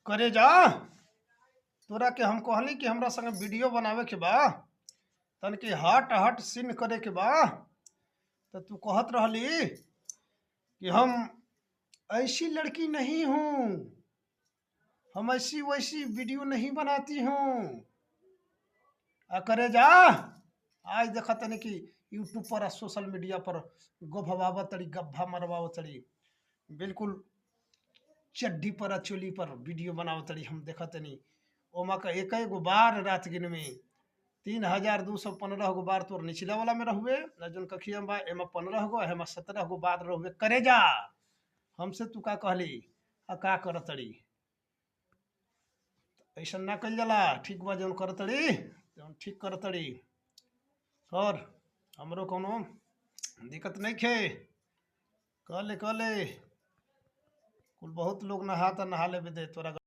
करे जा तोरा के हम कहली कि हमरा संगे वीडियो बनावे के बा तन की हट हट सीन करे के बा तो तू कहत रहली कि हम ऐसी लड़की नहीं हूँ, हम ऐसी वैसी वीडियो नहीं बनाती हूँ। करे जा आज देखा तनी कि यूट्यूब पर सोशल मीडिया पर गोभवाव तड़ी गभा मरवाव तड़ी बिल्कुल चड्डी पर चोली पर वीडियो बनाव तड़ी हम देखा तनी ओमा का एक गो बार रात गिन में 3215 गो बार तोर निचला वाला में रहुए जौन कखिया बा एमा 15 गो एमा 17 गो बार रहुए। करे जा हमसे तू का कहली आ का करतड़ी ऐसा ना कल जाला ठीक बा जौन करतड़ी जौन ठीक करतड़ी कर हमरो कोनो दिक्कत नहीं खे कहले कुल बहुत लोग नहा त नहा लेबे दे तोरा